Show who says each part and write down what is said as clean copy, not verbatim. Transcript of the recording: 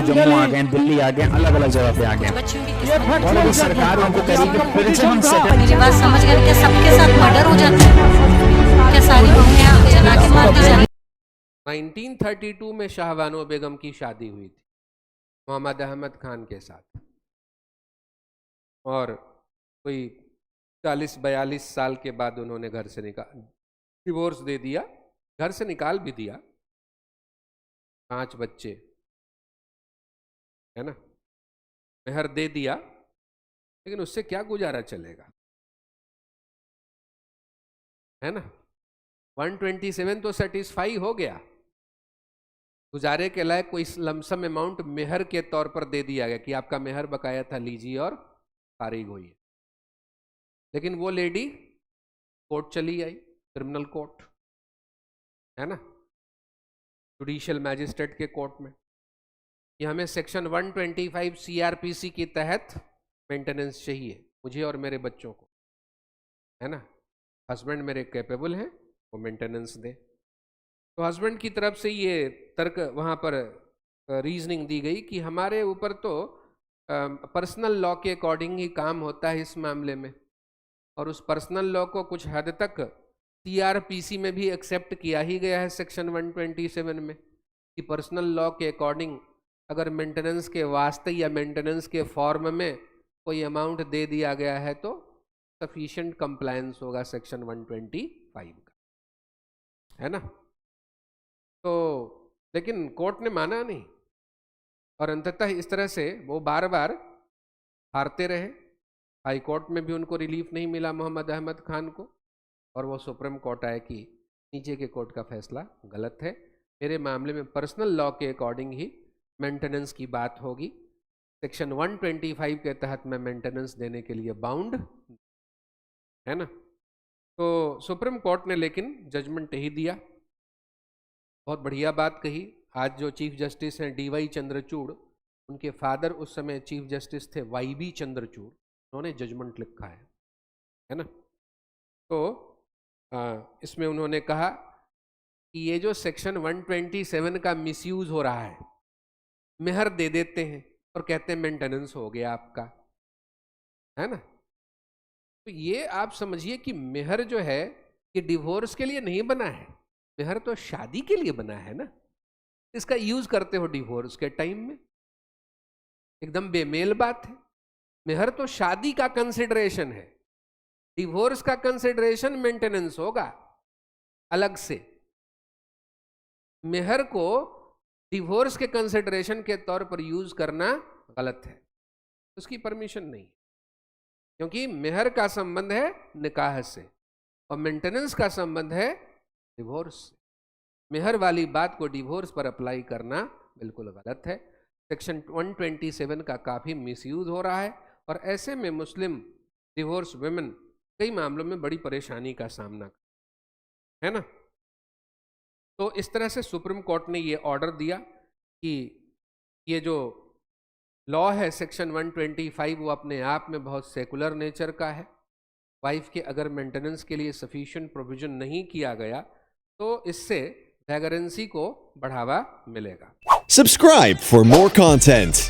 Speaker 1: जम्मू आ गए, दिल्ली आ गए, अलग अलग जगह पे आ गए, और अभी सरकार उनको कह रही है फिर से हम
Speaker 2: मेरी बात समझ गए? क्या सबके साथ मर्डर हो जाता है? क्या सारी बहुएं जला के मार दी जाती?
Speaker 3: 1932 में शाहबानो बेगम की शादी हुई थी मोहम्मद अहमद खान के साथ, और कोई 40-42 साल के बाद उन्होंने घर से डिवोर्स दे दिया, घर से निकाल भी दिया। 5 बच्चे है ना, मेहर दे दिया, लेकिन उससे क्या गुजारा चलेगा, है ना। 127 तो सेटिस्फाई हो गया, गुजारे के लायक कोई लमसम अमाउंट मेहर के तौर पर दे दिया गया कि आपका मेहर बकाया था, लीजिए और फारिग होइए। लेकिन वो लेडी कोर्ट चली आई, क्रिमिनल कोर्ट है ना, जुडिशियल मैजिस्ट्रेट के कोर्ट में, कि हमें सेक्शन 125 सीआरपीसी के तहत मेंटेनेंस चाहिए मुझे और मेरे बच्चों को, है ना। हस्बैंड मेरे कैपेबल हैं, वो मेंटेनेंस दे। तो हस्बैंड की तरफ से ये तर्क वहाँ पर रीजनिंग दी गई कि हमारे ऊपर तो पर्सनल लॉ के अकॉर्डिंग ही काम होता है इस मामले में, और उस पर्सनल लॉ को कुछ हद तक सीआरपीसी में भी एक्सेप्ट किया ही गया है सेक्शन 127 में, कि पर्सनल लॉ के अकॉर्डिंग अगर मेंटेनेंस के वास्ते या मेंटेनेंस के फॉर्म में कोई अमाउंट दे दिया गया है तो सफिशिएंट कंप्लायंस होगा सेक्शन 125 का, है ना। तो लेकिन कोर्ट ने माना नहीं, और अंततः इस तरह से वो बार बार हारते रहे। हाई कोर्ट में भी उनको रिलीफ नहीं मिला मोहम्मद अहमद खान को, और वो सुप्रीम कोर्ट आए कि नीचे के कोर्ट का फैसला गलत है, मेरे मामले में पर्सनल लॉ के अकॉर्डिंग ही मेंटेनेंस की बात होगी, सेक्शन 125 के तहत मैं मेंटेनेंस देने के लिए बाउंड, है ना। तो सुप्रीम कोर्ट ने लेकिन जजमेंट ही दिया, बहुत बढ़िया बात कही। आज जो चीफ जस्टिस हैं DY चंद्रचूड़, उनके फादर उस समय चीफ जस्टिस थे YB चंद्रचूड़, उन्होंने जजमेंट लिखा है ना। तो इसमें उन्होंने कहा कि ये जो सेक्शन 127 का मिसयूज हो रहा है, मेहर दे देते हैं और कहते हैं मेंटेनेंस हो गया आपका, है ना। तो ये आप समझिए कि मेहर जो है ये डिवोर्स के लिए नहीं बना है, मेहर तो शादी के लिए बना है ना। इसका यूज करते हो डिवोर्स के टाइम में, एकदम बेमेल बात है। मेहर तो शादी का कंसिडरेशन है, डिवोर्स का कंसिडरेशन मेंटेनेंस होगा अलग से। मेहर को डिवोर्स के कंसिडरेशन के तौर पर यूज करना गलत है, उसकी परमिशन नहीं, क्योंकि मेहर का संबंध है निकाह से और मेंटेनेंस का संबंध है डिवोर्स से। मेहर वाली बात को डिवोर्स पर अप्लाई करना बिल्कुल गलत है। सेक्शन 127 का काफ़ी मिसयूज हो रहा है, और ऐसे में मुस्लिम डिवोर्स वुमेन कई मामलों में बड़ी परेशानी का सामना, है ना। तो इस तरह से सुप्रीम कोर्ट ने ये ऑर्डर दिया कि ये जो लॉ है सेक्शन 125 वो अपने आप में बहुत सेकुलर नेचर का है। वाइफ के अगर मेंटेनेंस के लिए सफिशिएंट प्रोविजन नहीं किया गया तो इससे वैगरेंसी को बढ़ावा मिलेगा।
Speaker 4: Subscribe for more content.